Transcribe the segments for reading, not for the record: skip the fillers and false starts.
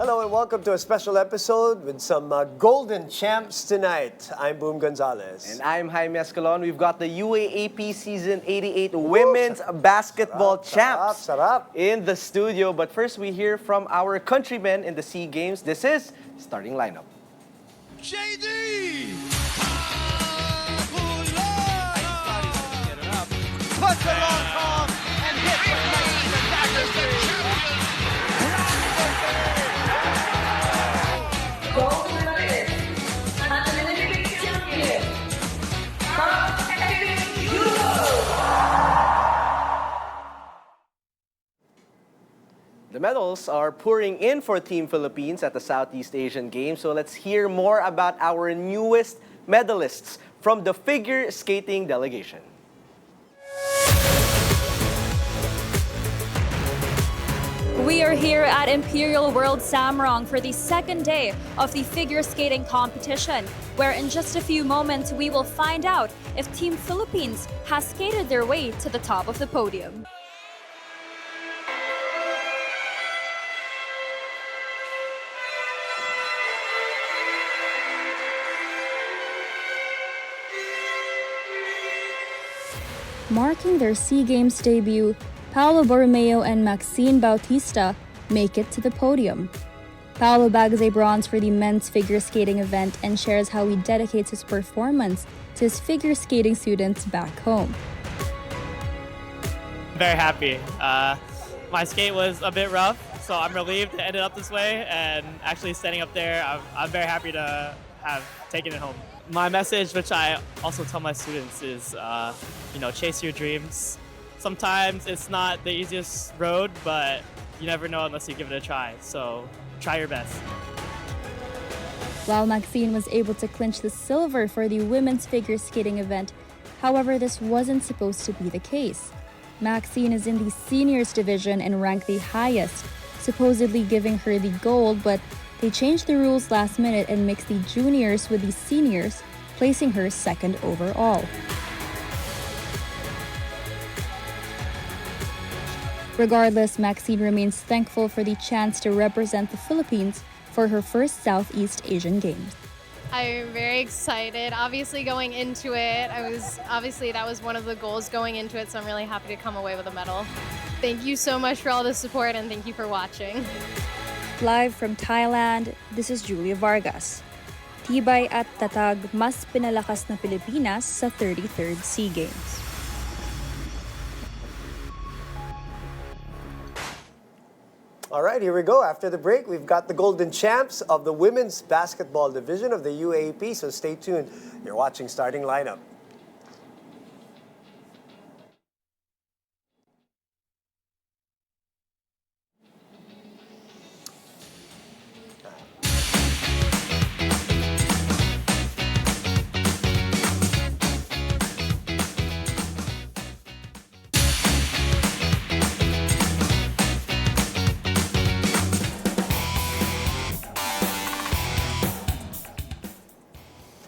Hello and welcome to a special episode with some golden champs tonight. I'm Boom Gonzalez. And I'm Jaime Escalon. We've got the UAAP Season 88 Women's Basketball Champs in the studio. But first, we hear from our countrymen in the SEA Games. This is Starting Lineup. JD! Puts it on top and hits it nice and back is the champion! Gold medalist and Olympic champion from Europe. The medals are pouring in for Team Philippines at the Southeast Asian Games. So let's hear more about our newest medalists from the figure skating delegation. We are here at Imperial World Samrong for the second day of the figure skating competition, where in just a few moments we will find out if Team Philippines has skated their way to the top of the podium. Marking their SEA Games debut, Paolo Borromeo and Maxine Bautista make it to the podium. Paolo bags a bronze for the men's figure skating event and shares how he dedicates his performance to his figure skating students back home. Very happy. My skate was a bit rough, so I'm relieved it ended up this way, and actually standing up there, I'm very happy to have taken it home. My message, which I also tell my students, is chase your dreams. Sometimes it's not the easiest road, but you never know unless you give it a try. So try your best. While Maxine was able to clinch the silver for the women's figure skating event, however, this wasn't supposed to be the case. Maxine is in the seniors division and ranked the highest, supposedly giving her the gold, but they changed the rules last minute and mixed the juniors with the seniors, placing her second overall. Regardless, Maxine remains thankful for the chance to represent the Philippines for her first Southeast Asian Games. I'm very excited. Obviously going into it, that was one of the goals going into it, so I'm really happy to come away with a medal. Thank you so much for all the support and thank you for watching. Live from Thailand, this is Julia Vargas. Tibay at tatag, mas pinalakas na Pilipinas sa 33rd SEA Games. All right, here we go. After the break, we've got the golden champs of the women's basketball division of the UAAP, so stay tuned. You're watching Starting Lineup.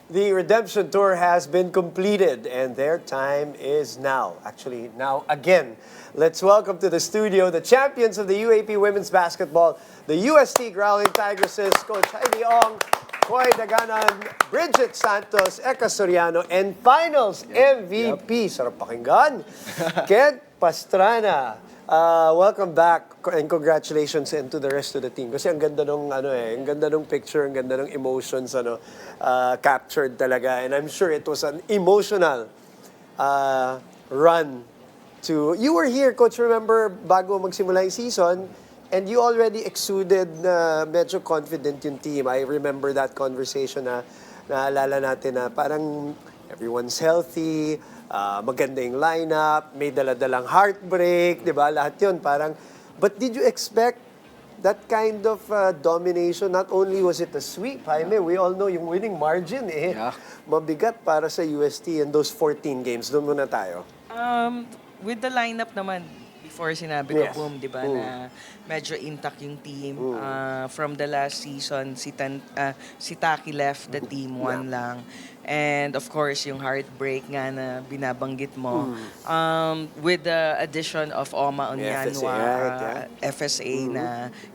The redemption tour has been completed and their time is now. Actually, now again. Let's welcome to the studio the champions of the UAAP Women's Basketball, the UST Growling Tigresses, Coach Heidi Ong, Coy Daganan, Bridget Santos, Eka Soriano, and Finals MVP. Sarap pakinggan. Kent Pastrana. Welcome back and congratulations and to the rest of the team. Kasi ang ganda nung ang ganda nung picture, ang ganda nung emotions captured talaga. And I'm sure it was an emotional run to. You were here, Coach, remember bago magsimula yung season, and you already exuded na medyo confident yung team. I remember that conversation na naalala natin na parang everyone's healthy. Maganda yung lineup, may dala-dalang heartbreak, di ba? Lahat yun, parang, but did you expect that kind of domination? Not only was it a sweep, Jaime, we all know yung winning margin mabigat para sa UST in those 14 games. Doon muna tayo. With the lineup naman, Before sinabi ko, Yes. boom, di ba, na medyo intact yung team. From the last season, si Taki left the team, one lang. And of course, yung heartbreak nga na binabanggit mo. With the addition of Oma Yeah, Onyanwa, FSA, right, FSA na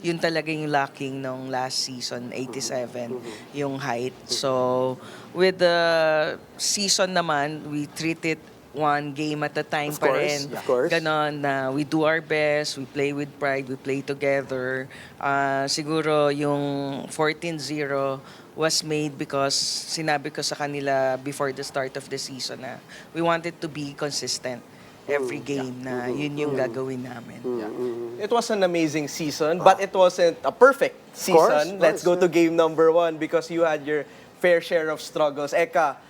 yun talaga yung lacking nung last season, 87, yung height. So, with the season naman, we treat it one game at a time Of pa course, rin. of course. Ganon na we do our best, we play with pride, we play together. Siguro yung 14-0 was made because sinabi ko sa kanila before the start of the season na we wanted to be consistent every game na yun yung gagawin namin. It was an amazing season, but it wasn't a perfect season. Let's go to game number 1 because you had your fair share of struggles. Eka,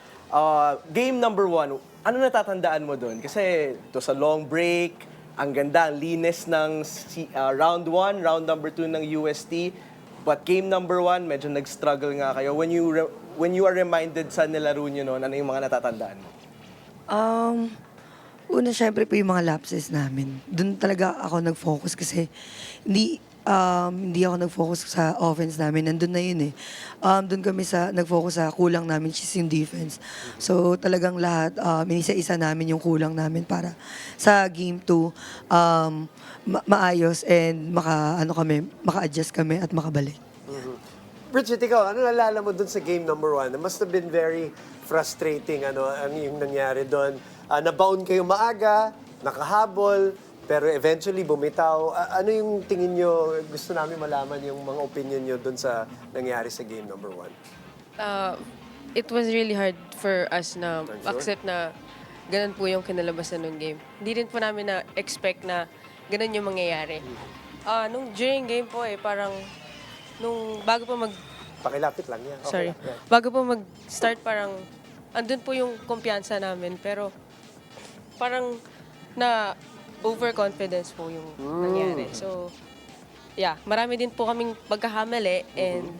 game number 1, ano natatandaan mo doon? Kasi it was a long break, ang ganda, ang linis ng round 1, round number 2 ng UST. But game number 1, medyo nag-struggle nga kayo. When you are reminded sa nilaro nyo noon, ano yung mga natatandaan mo? Una, syempre po yung mga lapses namin. Doon talaga ako nag-focus kasi hindi ako nag-focus sa offense namin. Nandun na yun eh. Doon kami nag-focus sa kulang namin, which is yung defense. So talagang lahat, inisa-isa namin yung kulang namin para sa game 2, maayos and maka-adjust kami at makabalik. Bridget, ikaw, ano nalala mo dun sa game number 1? It must have been very frustrating ang yung nangyari doon. Nabaon kayo maaga, nakahabol, pero eventually bumitaw. Ano yung tingin nyo, gusto namin malaman yung mga opinion nyo dun sa nangyari sa game number 1? It was really hard for us na Sure. accept na ganun po yung kinalabasan ng game. Hindi rin po namin na-expect na ganun yung mangyayari. Nung during game po parang nung bago pa Pakilapit lang yan. Okay sorry, lang, yeah. bago po mag-start parang andun po yung kumpiyansa namin pero parang na overconfidence po yung nangyari. So, yeah, marami din po kaming pagkakamali and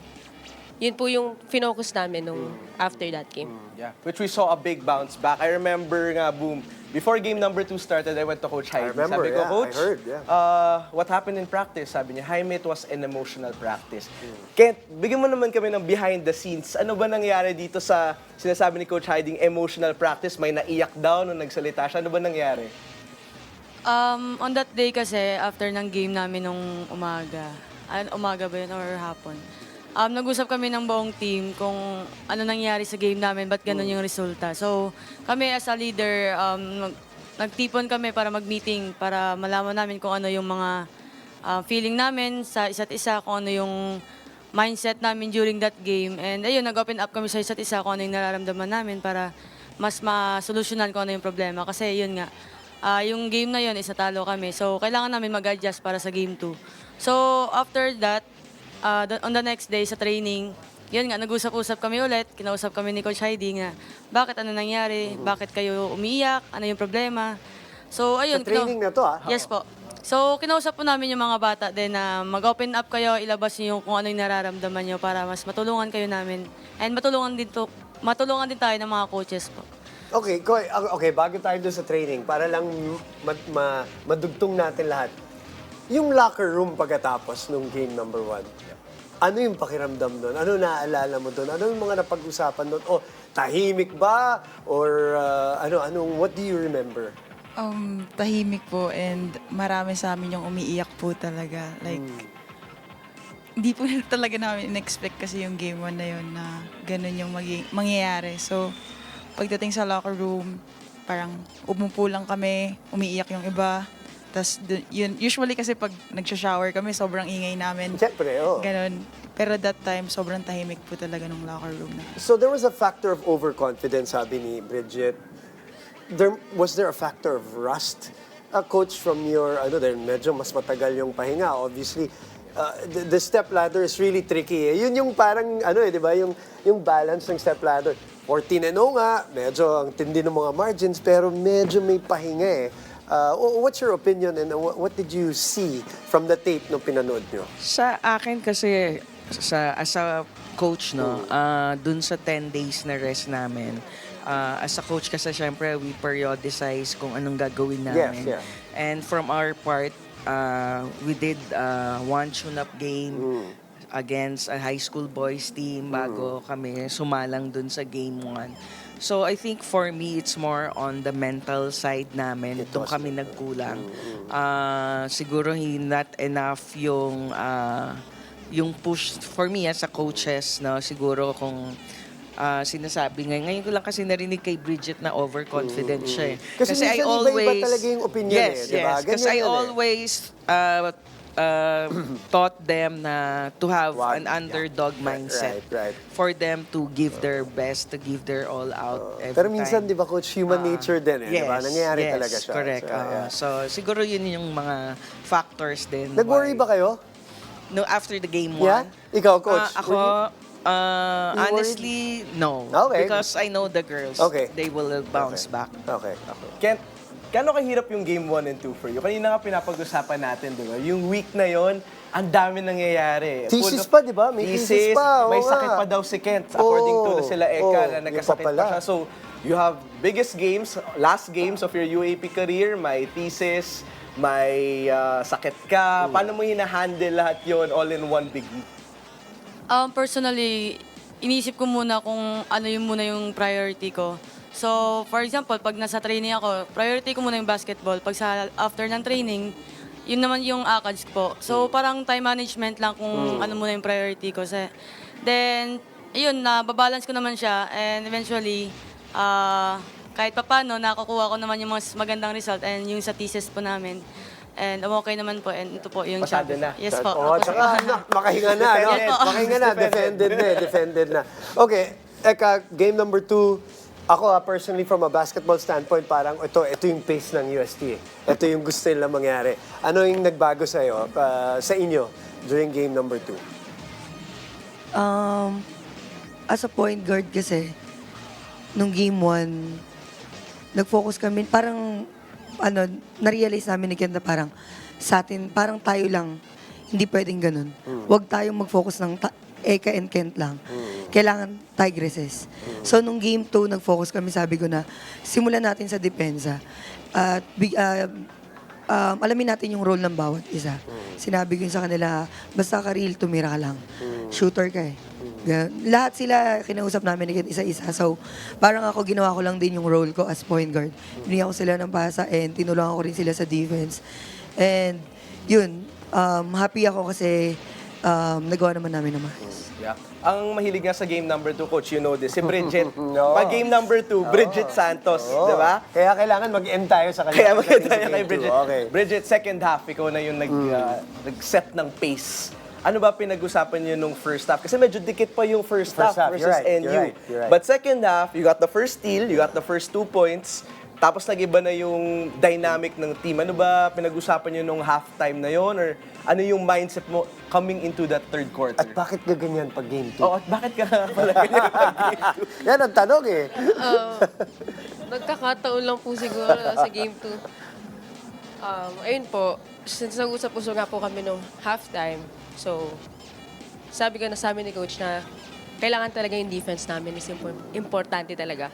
yun po yung finocus namin nung after that game. Yeah, which we saw a big bounce back. I remember nga, boom, before game number 2 started, I went to Coach Heidi. remember, Sabi ko, yeah, Coach, I heard, yeah. what happened in practice? Sabi niya, Jaime, it was an emotional practice. Kent, bigyan mo naman kami ng behind the scenes. Ano ba nangyari dito sa sinasabi ni Coach Heidi, emotional practice? May naiyak daw nung nagsalita siya. Ano ba nangyari? On that day kasi, after ng game namin nung umaga ba yun or hapon, nag-usap kami ng buong team kung ano nangyari sa game namin, ba't ganun yung resulta. So, kami as a leader, nagtipon kami para mag-meeting, para malaman namin kung ano yung mga feeling namin sa isa't isa, kung ano yung mindset namin during that game. And ayun, nag-open up kami sa isa't isa kung ano yung nararamdaman namin para mas ma-solusyonan kung ano yung problema. Kasi yun nga, yung game na yun, talo kami. So, kailangan namin mag-adjust para sa game 2. So, after that, on the next day sa training, yun nga, nag-usap-usap kami ulit. Kinausap kami ni Coach Heidi nga, bakit ano nangyari? Bakit kayo umiiyak? Ano yung problema? So, ayun. Sa training na to, Yes po. So, kinausap po namin yung mga bata din na mag-open up kayo, ilabas niyo kung ano yung nararamdaman niyo para mas matulungan kayo namin. And matulungan din tayo ng mga coaches po. Okay, Koy, bago tayo doon sa training, para lang madugtong natin lahat. Yung locker room pagkatapos nung game number 1, ano yung pakiramdam doon? Ano naaalala mo doon? Ano yung mga napag-usapan doon? O tahimik ba? Or what do you remember? Tahimik po and marami sa amin yung umiiyak po talaga. Like, hindi po talaga namin in-expect kasi yung game 1 na yun na ganun yung mangyayari. So, pagdating sa locker room, parang umupo lang kami, umiiyak yung iba. Tapos yun, usually kasi pag nagsha-shower kami, sobrang ingay namin. Siyempre, oo. Ganon. Pero that time, sobrang tahimik po talaga ng locker room na. So there was a factor of overconfidence, sabi ni Bridget. Was there a factor of rust? Coach, from your, medyo mas matagal yung pahinga. Obviously, the step ladder is really tricky. Yun yung parang, di ba, yung balance ng step ladder. 14-0 nga, medyo ang tindi ng mga margins, pero medyo may pahinga eh. What's your opinion and what did you see from the tape nung pinanood nyo? Sa akin kasi, as a coach, dun sa 10 days na rest namin, as a coach kasi syempre we periodicize kung anong gagawin namin. Yes, yeah. And from our part, we did one tune-up game against a high school boys team bago kami sumalang dun sa game 1. So I think for me, it's more on the mental side namin. Doon kami nagkulang. Siguro not enough yung push for me as a coaches. No? Siguro kung sinasabi ngayon ko lang kasi narinig kay Bridget na overconfident siya. Kasi minsan iba-iba talaga yung opinion yes, eh, diba? Yes, because I always taught them na to have an underdog mindset for them to give their best, to give their all out every Pero minsan, time. di ba, Coach, human nature din eh. Yes, diba? Nangyayari yes, talaga siya. correct. So, siguro yun yung mga factors din. Nag-worry ba kayo? No, after the game 1? Yeah? Ikaw, Coach? Ako, honestly, no. Okay. Because I know the girls. Okay. They will bounce back. Okay. Kent, gano'ng kahirap yung game 1 and 2 for you? Kanina nga pinapag-usapan natin, di ba? Yung week na yon, ang dami nangyayari. Thesis pa, di ba? May thesis pa. May oo sakit nga. pa daw si Kent. According to sila Eka, na yun nagkasakit pa siya. So, you have biggest games, last games of your UAP career, may thesis, may sakit ka. Paano mo hinahandle lahat yon all in one big week? Personally, inisip ko muna kung ano yung muna yung priority ko. So, for example, pag nasa training ako, priority ko muna yung basketball. Pag after ng training, yun naman yung ACADS po. So, parang time management lang kung ano muna yung priority ko. Then, ayun, nababalance ko naman siya. And eventually, kahit papano, nakakuha ko naman yung mas magandang result and yung sa thesis po namin. And okay naman po. And ito po yung Pasado na. Yes po. Tsaka makahinga na, no? Yes po. Makahinga na, defended na. Okay, Eka, game number 2. Ako personally from a basketball standpoint, parang ito yung pace ng UST. Ito yung gusto nila mangyari. Ano yung nagbago sa inyo during game number 2? As a point guard kasi, nung game 1, nag-focus kami, parang, na-realize namin ni Ken na parang, sa atin, parang tayo lang, hindi pwedeng ganun. Huwag tayong mag-focus ng Eka and Kent lang. Kailangan Tigresses. So, nung game 2, nag-focus kami, sabi ko na, simulan natin sa depensa. At alamin natin yung role ng bawat isa. Sinabi ko yun sa kanila, basta ka real, tumira ka lang. Shooter ka eh. Lahat sila, kinausap namin ni Kent isa-isa. So, parang ako, ginawa ko lang din yung role ko as point guard. Binigyan ko sila ng pasa and tinulungan ko rin sila sa defense. And, yun, happy ako kasi nagawa naman namin ng maayos. Yeah. Ang mahilig nga sa game number 2, Coach, you know this, si Bridget. Pag game number 2, Bridget Santos, di ba? Kaya kailangan mag-end tayo sa kanya. Kaya mag-end tayo kay Bridget. Okay. Bridget, second half, ikaw na yung nag-set ng pace. Ano ba pinag-usapan niyo nung first half? Kasi medyo dikit pa yung first half versus NU. You're right. But second half, you got the first steal, you got the first 2 points, tapos nag-iba na yung dynamic ng team. Ano ba pinag-usapan niyo nung halftime na yon? Or ano yung mindset mo coming into that third quarter? At bakit gaganyan pag game 2? Oh, at bakit ka pala ganyan pag game 2? Yan ang tanong eh. Nagkakataon lang po siguro sa game 2. Ayun po, since nag-usap-usap nga po kami nung halftime, so sabi ko na sa amin ni Coach na kailangan talaga yung defense namin is importante talaga.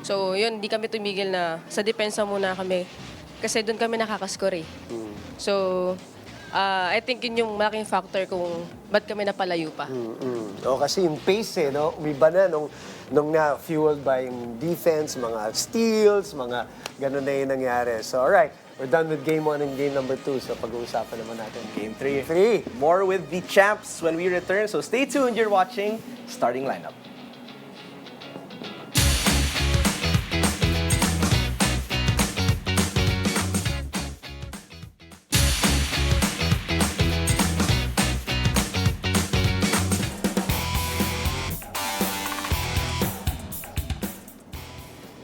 So yun, di kami tumigil na sa depensa muna kami kasi doon kami nakakascore eh. So I think yun yung malaking factor kung ba't kami napalayo pa. O kasi yung pace no? Umiba na nung na-fueled by yung defense, mga steals, mga ganun na yung nangyari. So alright, we're done with game 1 and game number 2. So pag-uusapan naman natin. Game 3. More with the champs when we return. So stay tuned. You're watching Starting Lineup.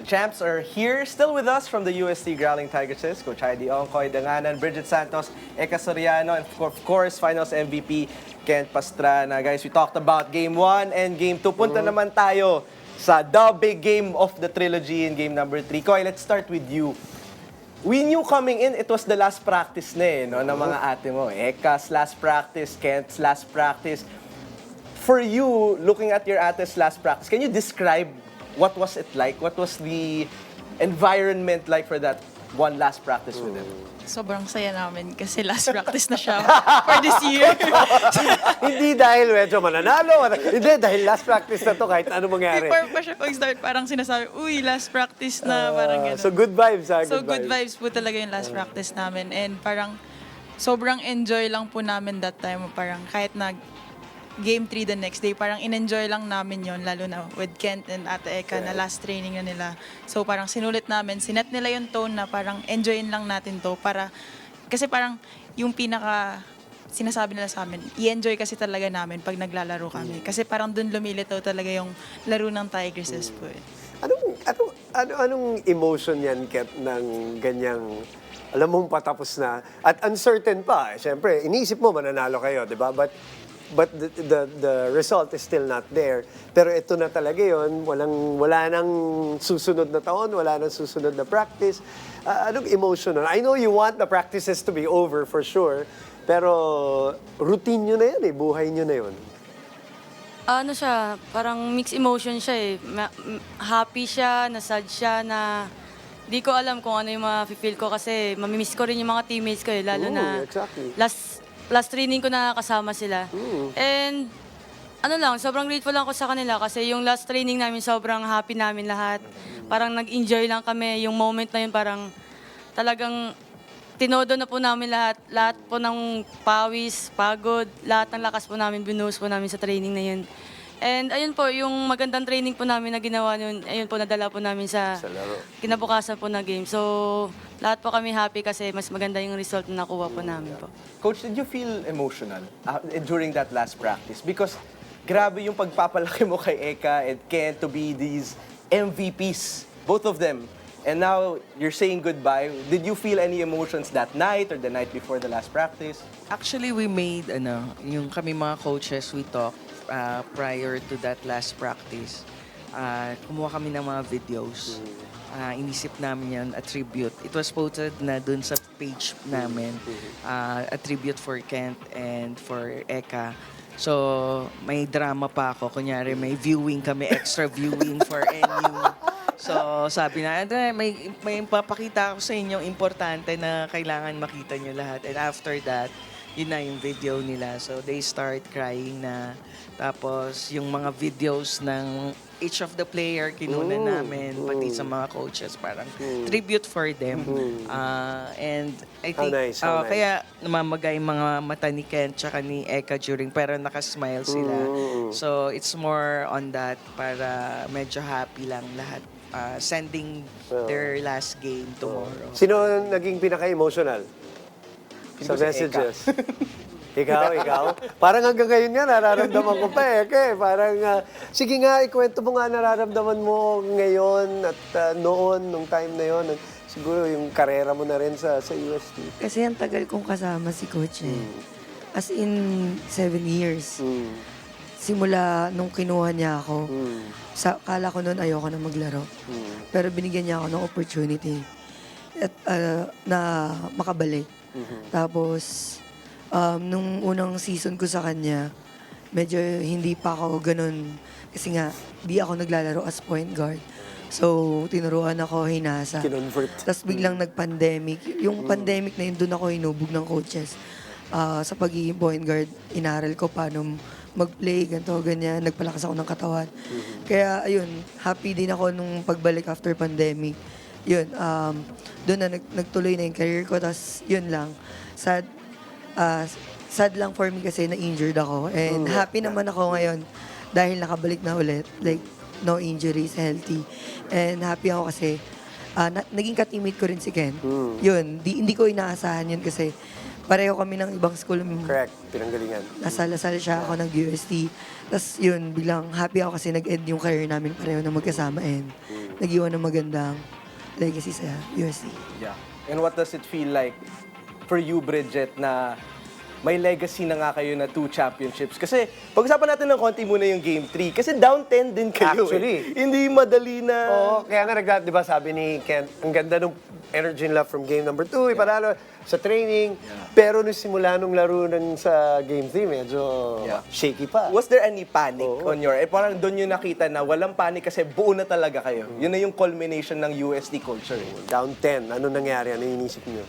Champs are here, still with us from the UST Growling Tigresses. Coach Heidi Ongkoy Danganan, Bridget Santos, Eka Soriano, and of course, Finals MVP Kent Pastrana. Guys, we talked about Game 1 and Game 2. Punta naman tayo sa the big game of the trilogy in Game number 3. Koy, let's start with you. We knew coming in, it was the last practice na no, ng mga ate mo. Eka's last practice, Kent's last practice. For you, looking at your ate's last practice, can you describe what was it like? What was the environment like for that one last practice with him? Sobrang saya namin kasi last practice na siya for this year. Hindi dahil medyo mananalo. Hindi, dahil last practice na to kahit ano mangyari. Before pa siya pag-start, parang sinasabi, uy, last practice na, parang gano'n. So good vibes, ha? So good vibes po talaga yung last practice namin. And parang sobrang enjoy lang po namin that time. Parang kahit na game 3 the next day, parang in-enjoy lang namin yon, lalo na with Kent and Ate Eka na last training na nila. So parang sinulit namin, sinet nila yung tone na parang enjoyin lang natin to para, kasi parang yung pinaka sinasabi nila sa amin, i-enjoy kasi talaga namin pag naglalaro kami. Kasi parang dun lumilitaw talaga yung laro ng Tigresses po eh. Anong emotion yan, Ket, ng ganyang, alam mong patapos na, at uncertain pa. Siyempre, iniisip mo mananalo kayo, di ba? But the result is still not there. Pero ito na talaga yon, wala nang susunod na taon, wala nang susunod na practice. Anong emotion nun? I know you want the practices to be over for sure, pero routine nyo na yun eh, buhay nyo na yun. Ano siya, parang mixed emotion siya eh. Happy siya, na-sad siya, na di ko alam kung ano yung ma-feel ko kasi mamimiss ko rin yung mga teammates ko eh, lalo na exactly. last training ko na kasama sila. And ano lang, sobrang grateful lang ako sa kanila kasi yung last training namin sobrang happy namin lahat. Parang nag-enjoy lang kami. Yung moment na yun parang talagang tinodo na po namin lahat. Lahat po ng pawis, pagod, lahat ng lakas po namin, binuhos po namin sa training na yun. And ayun po, yung magandang training po namin na ginawa yun, ayun po, nadala po namin sa kinabukasan po na game. So, lahat po kami happy kasi mas maganda yung result na nakuha po namin po. Coach, did you feel emotional during that last practice? Because grabe yung pagpapalaki mo kay Eka and Ken to be these MVPs, both of them. And now you're saying goodbye. Did you feel any emotions that night or the night before the last practice? Actually, we made, yung kami mga coaches, we talked prior to that last practice. Kumuha kami ng mga videos. Inisip namin yan, a tribute. It was posted na dun sa page namin, a tribute for Kent and for Eka. So, may drama pa ako. Kunyari, may viewing kami, extra viewing for NU. So, sabi na, may papakita ako sa inyo importante na kailangan makita nyo lahat. And after that, yun na yung video nila. So, they start crying na. Tapos, yung mga videos ng each of the player kinuna namin, pati sa mga coaches, parang tribute for them. And I think, How nice. kaya namamagay mga mata ni Ken tsaka ni Eka during, pero nakasmile sila. So, it's more on that para medyo happy lang lahat. Sending their last game tomorrow. Sino naging pinaka-emotional sa messages? Ikaw? Parang hanggang ngayon nga, nararamdaman ko pa eh. Parang, sige nga, ikwento mo nga nararamdaman mo ngayon at noon, nung time na yon. Siguro yung karera mo na rin sa UST. Kasi ang tagal kong kasama si Coach eh. As in 7 years. Simula nung kinuha niya ako, kala ko noon ayoko na maglaro. Pero binigyan niya ako ng opportunity at, na makabalik. Tapos, nung unang season ko sa kanya, medyo hindi pa ako ganun. Kasi nga, di ako naglalaro as point guard. So, tinuruan ako, hinasa. Kinonvert. Tapos biglang nag-pandemic. Yung pandemic na yun, doon ako hinubog ng coaches. Sa pagiging point guard, inaral ko paano mag-play, ganito, ganyan. Nagpalakas ako ng katawan. Kaya, ayun, happy din ako nung pagbalik after pandemic. Yun, doon na nagtuloy na yung career ko. Tapos, yun lang. Sad lang for me kasi na-injured ako. And happy naman ako ngayon dahil nakabalik na ulit. Like, no injuries, healthy. And happy ako kasi naging ka-teammate ko rin si Ken. Yun, hindi ko inaasahan yun kasi pareho kami ng ibang school. Correct, pinanggalingan. Nasa Lasal siya, ako nag-UST. Tapos yun, bilang happy ako kasi nag-end yung career namin pareho na magkasama and nag-iwan ng magandang legacy sa UST. Yeah. And what does it feel like for you, Bridget, na may legacy na nga kayo na 2 championships. Kasi pag-usapan natin ng konti muna yung Game 3. Kasi down 10 din kayo. Actually. Hindi madali na... Oo, kaya nga di ba sabi ni Ken, ang ganda ng energy nila from game number 2, ipanalo sa training. Pero nung simula nung laro sa game 3, medyo shaky pa. Was there any panic on your... parang doon yung nakita na walang panic kasi buo na talaga kayo. Yun na yung culmination ng UST culture. Down 10, ano nangyari? Ano yung inisip niyo?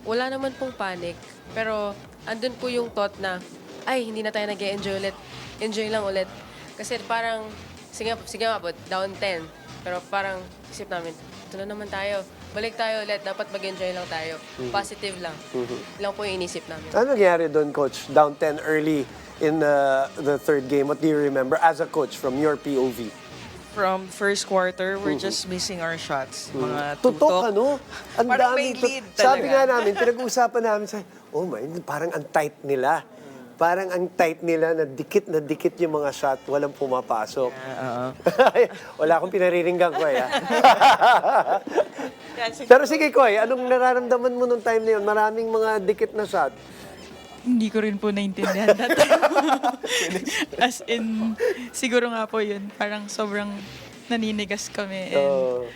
Wala naman pong panic. Pero andun po yung thought na, ay, hindi na tayo nag-enjoy ulit. Enjoy lang ulit. Kasi parang, sige nga po, down 10. Pero parang isip namin, ito na naman tayo. Balik tayo ulit. Dapat mag-enjoy lang tayo. Positive lang. Lang po yung inisip namin. Ano nangyari doon, Coach? Down 10 early in the third game. What do you remember as a coach from your POV? From first quarter, we're just missing our shots. Mga Tutok, tutok. ano? Ang Parang dami. may lead Sabi talaga. nga namin, pinag-uusapan namin, oh my, parang ang tight nila. Parang ang tight nila na dikit yung mga shot, walang pumapasok. Wala akong pinariringgan ko Pero sige, Koy, anong nararamdaman mo nung time na yun? Maraming mga dikit na shot. Hindi ko rin po naintindihan that time. As in, siguro nga po yun, parang sobrang naninigas kami. And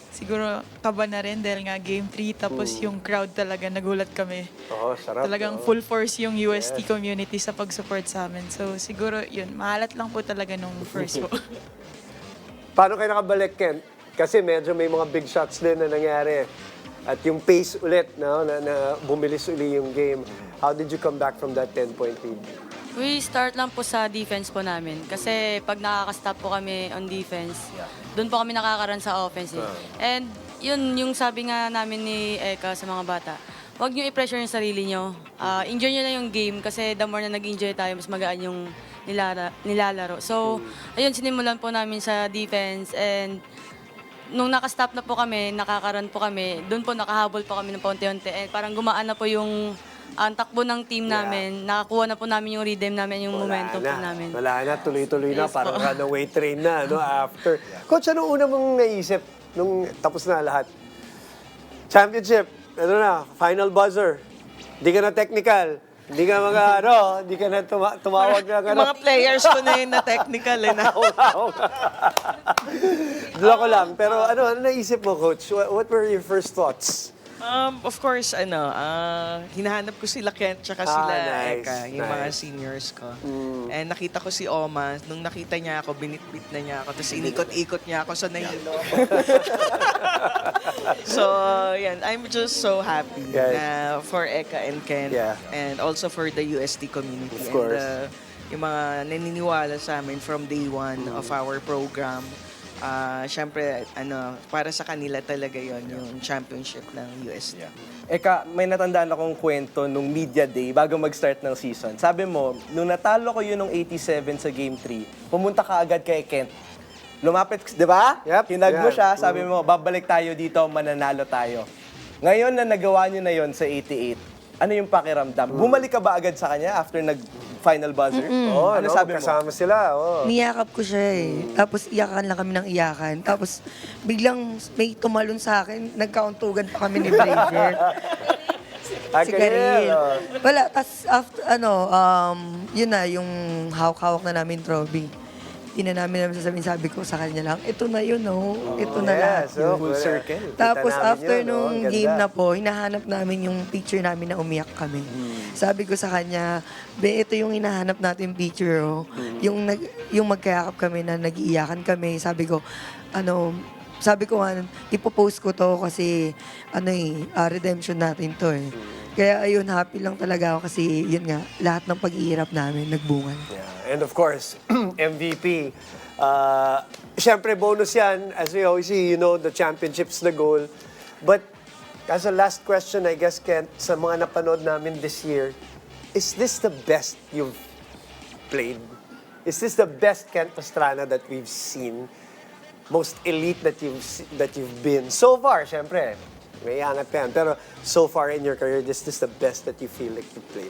siguro kaba na rin dahil nga game 3, tapos yung crowd talaga, nagulat kami. Sarap. Talagang full force yung UST community sa pag-support sa amin. So siguro yun, mahalat lang po talaga nung first po. Paano kayo nakabalik, Ken? Kasi medyo may mga big shots din na nangyari. At yung pace ulit, no, na bumilis uli yung game. How did you come back from that 10-point lead? We start lang po sa defense po namin. Kasi pag nakaka-stop po kami on defense, doon po kami nakakaran sa offense. And yun, yung sabi nga namin ni Eka sa mga bata, huwag nyo i-pressure yung sarili nyo. Enjoy nyo na yung game kasi the more na nag-enjoy tayo, mas magaan yung nilalaro. So, ayun, sinimulan po namin sa defense and nung nakastop na po kami, nakakaran po kami, doon po nakahabol po kami ng paunti-unti. And parang gumaan na po yung ang takbo ng team namin. Nakakuha na po namin yung rhythm namin, yung momentum po namin. Wala na, tuloy-tuloy na, Yes parang po. runaway train na, no, after. Coach, ano una mong naisip nung tapos na lahat? Championship, ano na, final buzzer. Hindi ka na technical. Hindi ka hindi ka na tumawag na Mga players ko na yun na technical. Loko lang. Pero ano naisip mo, Coach? What were your first thoughts? Of course, hinahanap ko sila Kent tsaka sila nice, Eka, yung mga nice. seniors ko. And nakita ko si Oma, nung nakita niya ako, binitbit na niya ako, tapos inikot-ikot niya ako sa nahilo. So, yan, I'm just so happy na for Eka and Ken, and also for the UST community. Of course. And yung mga naniniwala sa amin from day one of our program. Siyempre, para sa kanila talaga yon yung championship ng UST. Eka, may natandaan akong kwento nung media day bago mag-start ng season. Sabi mo, nung natalo ko yun nung 87 sa Game 3, pumunta ka agad kay Kent. Lumapit, di ba? Yep. Hinag mo siya, sabi mo, babalik tayo dito, mananalo tayo. Ngayon na nagawa nyo na yon sa 88, ano yung pakiramdam? Bumalik ka ba agad sa kanya after nag-final buzzer? Ano sabi mo? Kasama sila. Niyakap ko siya eh. Tapos iyakan lang kami ng iyakan. Tapos biglang may tumalon sa akin. Nagkauntugan pa kami ni Braver. Si Karil. Wala, tas after, yun na, yung hawak-hawak na namin trophy. Hindi na namin sabi ko sa kanya lang, ito na yun, ito na lahat yun. Full circle. Tapos Kita namin after yun, nung ang ganda. game na po, hinahanap namin yung picture namin na umiyak kami. Sabi ko sa kanya, be, ito yung hinahanap natin picture, yung magkayakap kami na nag-iiyakan kami. Sabi ko, ipopost ko to kasi, redemption natin to eh. Kaya ayun, happy lang talaga ako kasi yun nga, lahat ng pag-iirap namin nagbunga. And of course, MVP. Siyempre, bonus yan. As we always see, the championship's the goal. But as a last question, I guess, Kent, sa mga napanood namin this year, is this the best you've played? Is this the best Kent Pastrana that we've seen? Most elite that you've been? So far, siyempre, may angat pa yan. Pero so far in your career, is this the best that you feel like you played?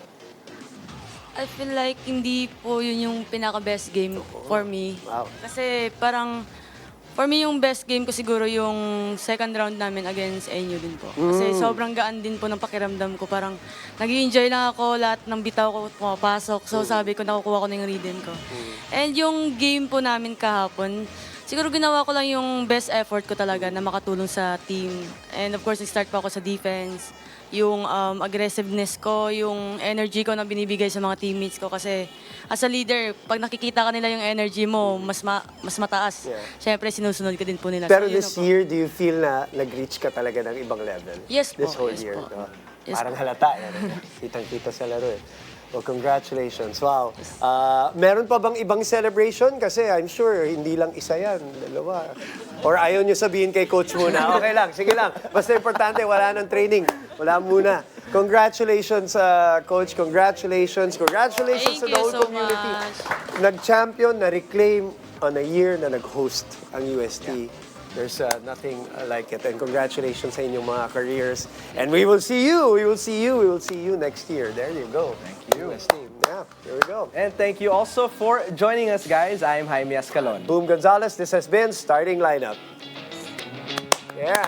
I feel like hindi po yun yung pinaka-best game for me. Wow. Kasi parang For me, yung best game ko siguro yung second round namin against NU din po. Kasi sobrang gaan din po ng pakiramdam ko. Parang nag-enjoy lang ako, lahat ng bitaw ko pumapasok. So sabi ko, nakukuha ko na yung rhythm ko. And yung game po namin kahapon, siguro ginawa ko lang yung best effort ko talaga na makatulong sa team. And of course, nag-start pa ako sa defense. Yung aggressiveness ko, yung energy ko na binibigay sa mga teammates ko. Kasi as a leader, pag nakikita ka nila yung energy mo, mas mataas. Yeah. Siyempre, sinusunod ko din po nila. Pero So, yun this na po. year, do you feel na nag-reach ka talaga ng ibang level? Yes po, This whole yes year. po. no? Yes Parang po. halata. Kitang-kita sa laro eh. Well, congratulations. Wow. Meron pa bang ibang celebration? Kasi I'm sure hindi lang isa yan, dalawa. Or ayaw nyo sabihin kay coach muna. Okay lang, sige lang. Basta importante, wala nang training. Wala muna. Congratulations, coach. Congratulations. Congratulations Thank to the you whole so community. much. Nag-champion, na-reclaim on a year na nag-host ang UST. There's nothing like it. And congratulations sa inyong mga careers. And we will see you. We will see you. We will see you next year. There you go. Thank you. UST. Yeah, here we go. And thank you also for joining us, guys. I'm Jaime Escalon. Boom Gonzalez, this has been Starting Lineup. Yeah.